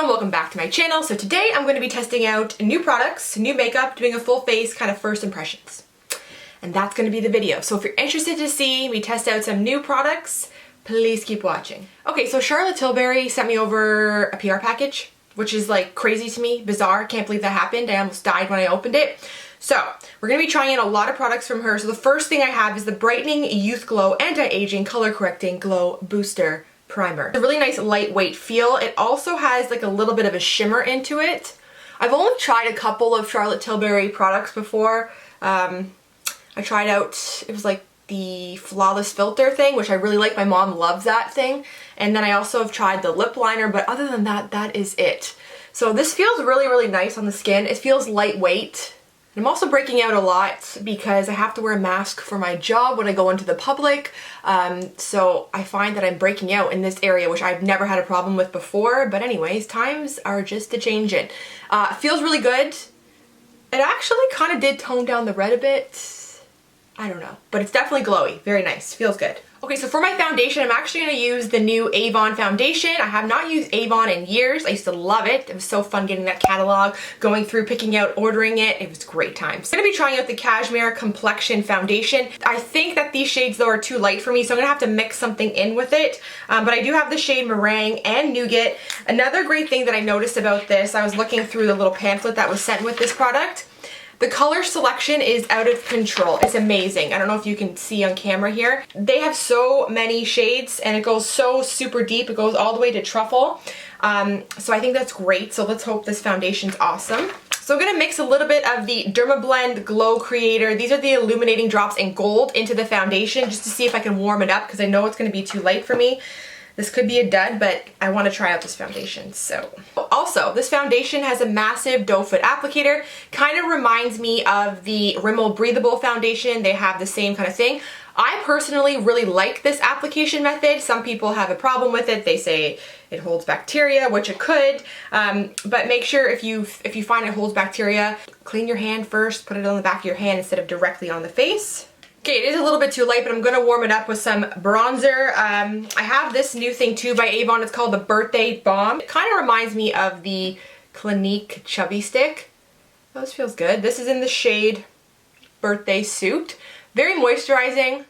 everyone, welcome back to my channel. So today I'm going to be testing out new products, new makeup, doing a full face kind of first impressions. And that's going to be the video. So if you're interested to see me test out some new products, please keep watching. Okay, so Charlotte Tilbury sent me over a PR package, which is like crazy to me, bizarre. Can't believe that happened. I almost died when I opened it. So we're going to be trying out a lot of products from her. So the first thing I have is the Brightening Youth Glow Anti-Aging Color Correcting Glow Booster Primer. It's a really nice lightweight feel. It also has like a little bit of a shimmer into it. I've only tried a couple of Charlotte Tilbury products before. I tried out, it was like the Flawless Filter thing, which I really like. My mom loves that thing. And then I also have tried the Lipliner, but other than that, that is it. So this feels really, really nice on the skin. It feels lightweight. I'm also breaking out a lot because I have to wear a mask for my job when I go into the public. So I find that I'm breaking out in this area, which I've never had a problem with before. But anyways, times are just a changing. It feels really good. It actually kind of did tone down the red a bit. I don't know, but it's definitely glowy. Very nice. Feels good. Okay, so for my foundation, I'm actually going to use the new Avon foundation. I have not used Avon in years. I used to love it. It was so fun getting that catalog, going through, picking out, ordering it. It was great times. I'm going to be trying out the Cashmere Complexion foundation. I think that these shades, though, are too light for me, so I'm going to have to mix something in with it. But I do have the shade Meringue and Nougat. Another great thing that I noticed about this, I was looking through the little pamphlet that was sent with this product. The color selection is out of control. It's amazing. I don't know if you can see on camera here. They have so many shades and it goes so super deep. It goes all the way to truffle. So I think that's great. So let's hope this foundation's awesome. So I'm going to mix a little bit of the Dermablend Glow Creator. These are the illuminating drops in gold into the foundation just to see if I can warm it up because I know it's going to be too light for me. This could be a dud, but I want to try out this foundation, so. Also, this foundation has a massive doe foot applicator. Kind of reminds me of the Rimmel Breathable foundation. They have the same kind of thing. I personally really like this application method. Some people have a problem with it. They say it holds bacteria, which it could, but make sure if you find it holds bacteria, clean your hand first, put it on the back of your hand instead of directly on the face. Okay, it is a little bit too light, but I'm going to warm it up with some bronzer. I have this new thing too by Avon. It's called the Birthday Balm. It kind of reminds me of the Clinique Chubby Stick. Oh, this feels good. This is in the shade Birthday Suit. Very moisturizing.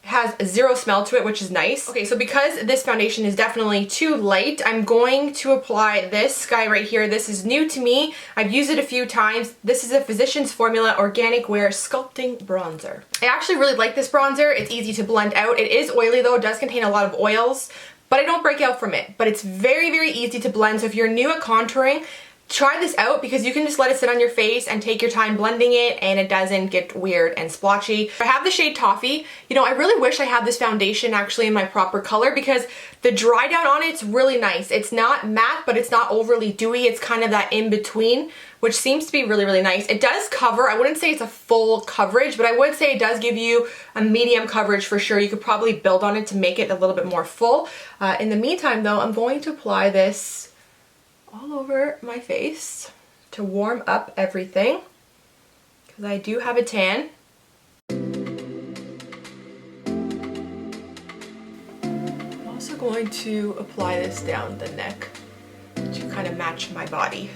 Has zero smell to it, which is nice. Okay, so because this foundation is definitely too light, I'm going to apply this guy right here. This is new to me. I've used it a few times. This is a Physicians Formula Organic Wear Sculpting Bronzer. I actually really like this bronzer. It's easy to blend out. It is oily though. It does contain a lot of oils, but I don't break out from it. But it's very, very easy to blend. So if you're new at contouring, try this out because you can just let it sit on your face and take your time blending it and it doesn't get weird and splotchy. I have the shade Toffee. You know, I really wish I had this foundation actually in my proper color because the dry down on it's really nice. It's not matte, but it's not overly dewy. It's kind of that in between, which seems to be really, really nice. It does cover, I wouldn't say it's a full coverage, but I would say it does give you a medium coverage for sure. You could probably build on it to make it a little bit more full. In the meantime though, I'm going to apply this all over my face to warm up everything because I do have a tan. I'm also going to apply this down the neck to kind of match my body.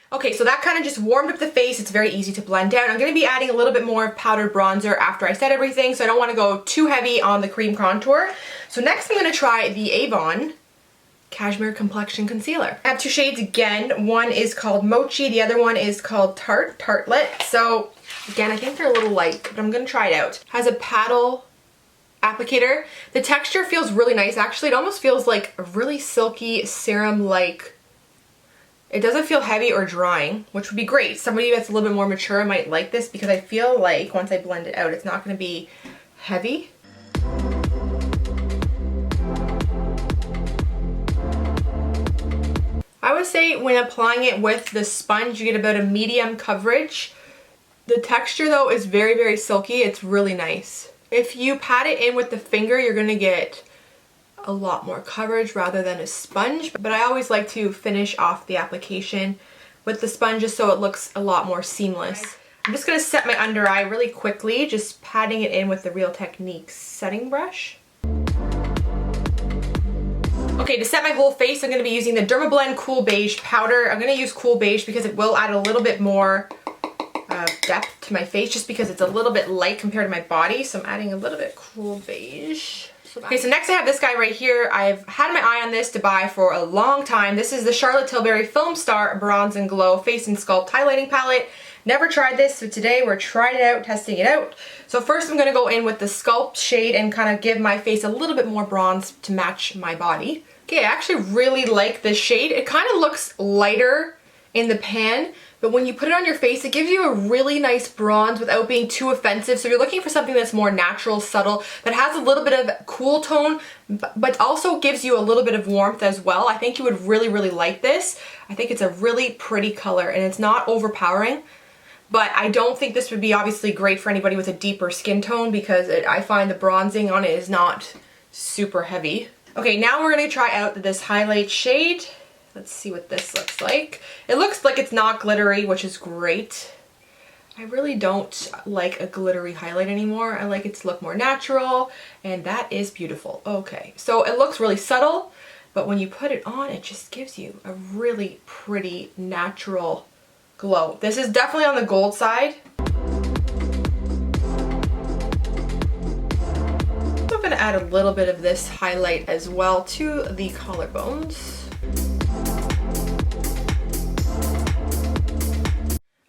Okay, so that kind of just warmed up the face. It's very easy to blend out. I'm going to be adding a little bit more powdered bronzer after I set everything, so I don't want to go too heavy on the cream contour. So next I'm going to try the Avon Cashmere Complexion Concealer. I have two shades again. One is called Mochi, the other one is called Tartlet. So again, I think they're a little light, but I'm going to try it out. It has a paddle applicator. The texture feels really nice actually. It almost feels like a really silky serum-like. It doesn't feel heavy or drying, which would be great. Somebody that's a little bit more mature might like this because I feel like once I blend it out, it's not going to be heavy. I would say when applying it with the sponge, you get about a medium coverage. The texture though is very, very silky. It's really nice. If you pat it in with the finger, you're going to get a lot more coverage rather than a sponge, but I always like to finish off the application with the sponge just so it looks a lot more seamless. I'm just going to set my under eye really quickly, just patting it in with the Real Techniques setting brush. Okay, to set my whole face, I'm going to be using the Dermablend Cool Beige powder. I'm going to use Cool Beige because it will add a little bit more depth to my face, just because it's a little bit light compared to my body. So I'm adding a little bit Cool Beige. Okay, so next I have this guy right here. I've had my eye on this to buy for a long time. This is the Charlotte Tilbury FilmStar Bronze and Glow Face and Sculpt Highlighting Palette. Never tried this, so today we're trying it out, testing it out. So first I'm going to go in with the Sculpt shade and kind of give my face a little bit more bronze to match my body. Okay, I actually really like this shade. It kind of looks lighter in the pan, but when you put it on your face, it gives you a really nice bronze without being too offensive. So you're looking for something that's more natural, subtle, that has a little bit of cool tone, but also gives you a little bit of warmth as well. I think you would really, really like this. I think it's a really pretty color and it's not overpowering, but I don't think this would be obviously great for anybody with a deeper skin tone because I find the bronzing on it is not super heavy. Okay, now we're going to try out this highlight shade. Let's see what this looks like. It looks like it's not glittery, which is great. I really don't like a glittery highlight anymore. I like it to look more natural, and that is beautiful. Okay, so it looks really subtle, but when you put it on, it just gives you a really pretty natural glow. This is definitely on the gold side. I'm going to add a little bit of this highlight as well to the collarbones.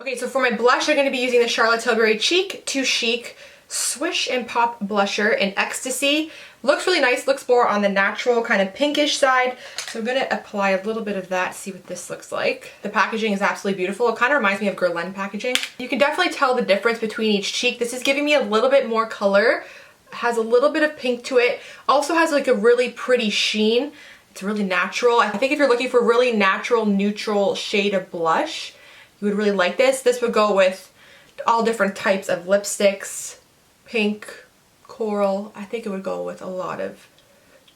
Okay, so for my blush, I'm going to be using the Charlotte Tilbury Cheek to Chic Swish and Pop Blusher in Ecstasy. Looks really nice, looks more on the natural kind of pinkish side. So I'm going to apply a little bit of that, see what this looks like. The packaging is absolutely beautiful. It kind of reminds me of Guerlain packaging. You can definitely tell the difference between each cheek. This is giving me a little bit more color, has a little bit of pink to it, also has like a really pretty sheen. It's really natural. I think if you're looking for a really natural, neutral shade of blush, you would really like this. This would go with all different types of lipsticks, pink, coral. I think it would go with a lot of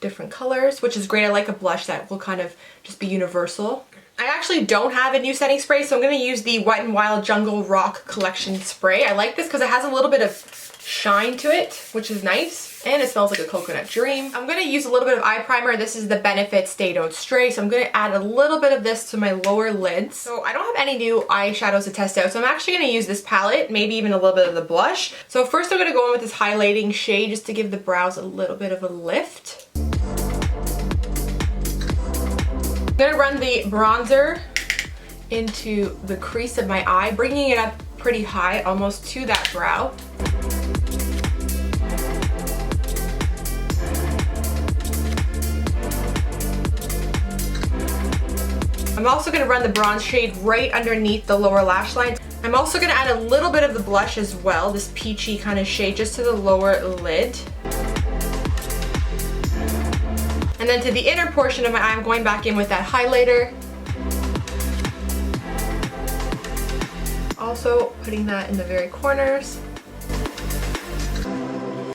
different colors, which is great. I like a blush that will kind of just be universal. I actually don't have a new setting spray, so I'm going to use the WetnWild Jungle Rock Collection spray. I like this because it has a little bit of shine to it, which is nice, and it smells like a coconut dream. I'm going to use a little bit of eye primer. This is the Benefit Stay Don't Stray, so I'm going to add a little bit of this to my lower lids. So I don't have any new eyeshadows to test out, so I'm actually going to use this palette, maybe even a little bit of the blush. So first I'm going to go in with this highlighting shade just to give the brows a little bit of a lift. I'm going to run the bronzer into the crease of my eye, bringing it up pretty high, almost to that brow. I'm also going to run the bronze shade right underneath the lower lash line. I'm also going to add a little bit of the blush as well, this peachy kind of shade, just to the lower lid. And then to the inner portion of my eye, I'm going back in with that highlighter. Also putting that in the very corners.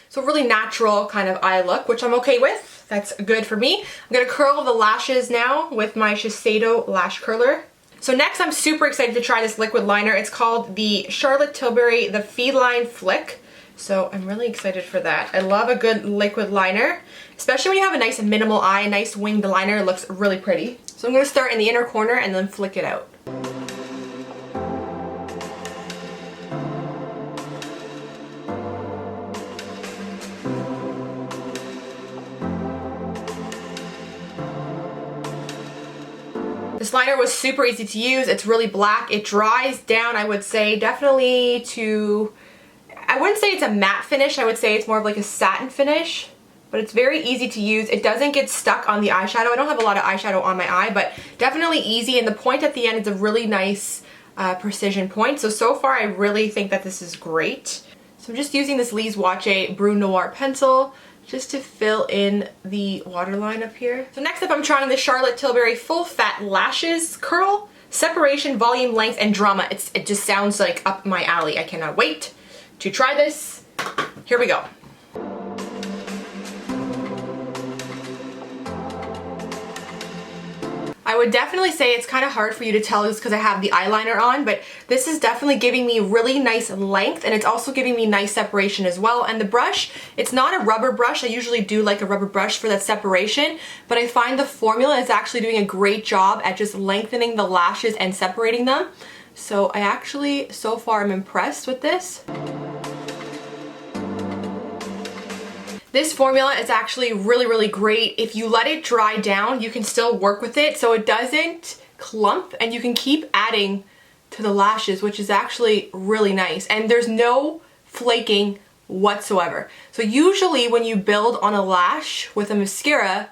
So really natural kind of eye look, which I'm okay with. That's good for me. I'm going to curl the lashes now with my Shiseido lash curler. So next I'm super excited to try this liquid liner. It's called the Charlotte Tilbury the Feline Flick. So I'm really excited for that. I love a good liquid liner, especially when you have a nice minimal eye, a nice winged liner. It looks really pretty. So I'm going to start in the inner corner and then flick it out. This liner was super easy to use. It's really black. It dries down, I would say, definitely to, I wouldn't say it's a matte finish. I would say it's more of like a satin finish, but it's very easy to use. It doesn't get stuck on the eyeshadow. I don't have a lot of eyeshadow on my eye, but definitely easy. And the point at the end is a really nice precision point. So far I really think that this is great. So I'm just using this Lise Watier Brun Noir pencil just to fill in the waterline up here. So next up I'm trying the Charlotte Tilbury Full Fat Lashes Curl, Separation, Volume, Length, and Drama. It just sounds like up my alley. I cannot wait to try this. Here we go. I would definitely say it's kind of hard for you to tell just because I have the eyeliner on, but this is definitely giving me really nice length, and it's also giving me nice separation as well. And the brush, it's not a rubber brush. I usually do like a rubber brush for that separation, but I find the formula is actually doing a great job at just lengthening the lashes and separating them. So I actually, so far, I'm impressed with this. This formula is actually really great. If you let it dry down, you can still work with it so it doesn't clump, and you can keep adding to the lashes, which is actually really nice. And there's no flaking whatsoever. So usually when you build on a lash with a mascara,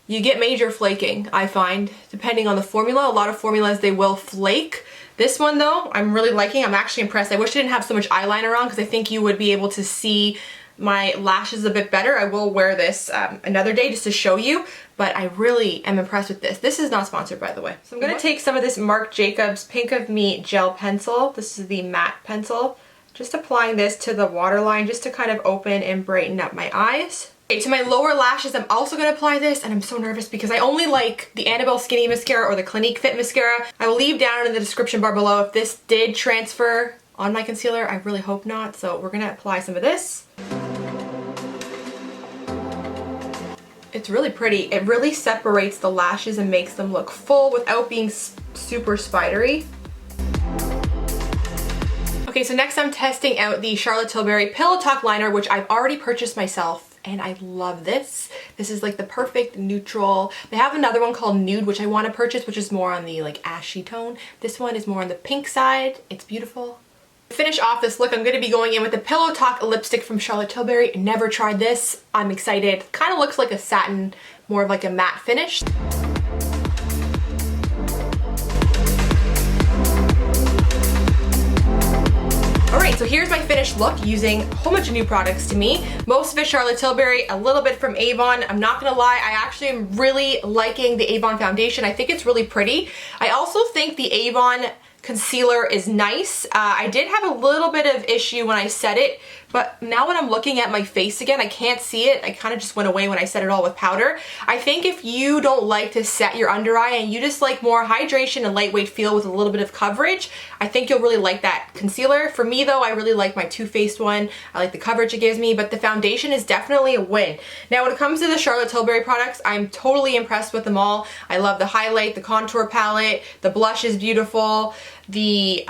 you get major flaking, I find, depending on the formula. A lot of formulas, they will flake. This one though, I'm really liking. I'm actually impressed. I wish I didn't have so much eyeliner on because I think you would be able to see my lashes a bit better. I will wear this another day just to show you, but I really am impressed with this. This is not sponsored, by the way. So I'm gonna take some of this Marc Jacobs Pink of Me gel pencil. This is the matte pencil. Just applying this to the waterline just to kind of open and brighten up my eyes. Okay, to my lower lashes, I'm also gonna apply this, and I'm so nervous because I only like the Annabelle Skinny Mascara or the Clinique Fit Mascara. I will leave down in the description bar below if this did transfer on my concealer. I really hope not. So we're gonna apply some of this. It's really pretty. It really separates the lashes and makes them look full without being super spidery. Okay, so next I'm testing out the Charlotte Tilbury Pillow Talk Liner, which I've already purchased myself, and I love this. This is like the perfect neutral. They have another one called Nude, which I want to purchase, which is more on the like ashy tone. This one is more on the pink side. It's beautiful. To finish off this look, I'm going to be going in with the Pillow Talk lipstick from Charlotte Tilbury. Never tried this. I'm excited. Kind of looks like a satin, more of like a matte finish. Alright, so here's my finished look using a whole bunch of new products to me. Most of it Charlotte Tilbury, a little bit from Avon. I'm not gonna lie, I actually am really liking the Avon foundation. I think it's really pretty. I also think the Avon concealer is nice. I did have a little bit of issue when I set it, but now when I'm looking at my face again, I can't see it. I kind of just went away when I set it all with powder. I think if you don't like to set your under eye and you just like more hydration and lightweight feel with a little bit of coverage, I think you'll really like that concealer. For me though, I really like my Too Faced one. I like the coverage it gives me, but the foundation is definitely a win. Now when it comes to the Charlotte Tilbury products, I'm totally impressed with them all. I love the highlight, the contour palette, the blush is beautiful. The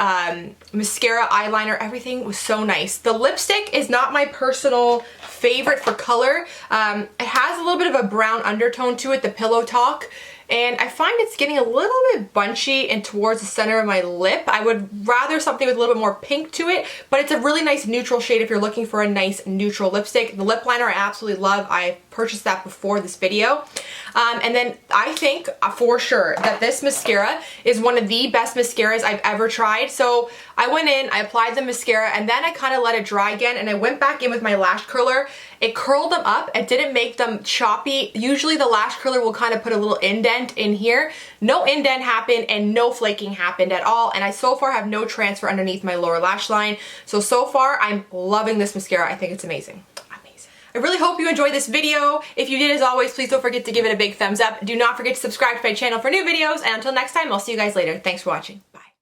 mascara, eyeliner, everything was so nice. The lipstick is not my personal favorite for color. It has a little bit of a brown undertone to it, the Pillow Talk, and I find it's getting a little bit bunchy and towards the center of my lip. I would rather something with a little bit more pink to it, but it's a really nice neutral shade if you're looking for a nice neutral lipstick. The lip liner I absolutely love. I purchased that before this video. And then I think for sure that this mascara is one of the best mascaras I've ever tried. So I went in, I applied the mascara, and then I kind of let it dry again, and I went back in with my lash curler. It curled them up. It didn't make them choppy. Usually the lash curler will kind of put a little indent in here. No indent happened and no flaking happened at all, and I so far have no transfer underneath my lower lash line. So far I'm loving this mascara. I think it's amazing. I really hope you enjoyed this video. If you did, as always, please don't forget to give it a big thumbs up. Do not forget to subscribe to my channel for new videos, and until next time, I'll see you guys later. Thanks for watching. Bye.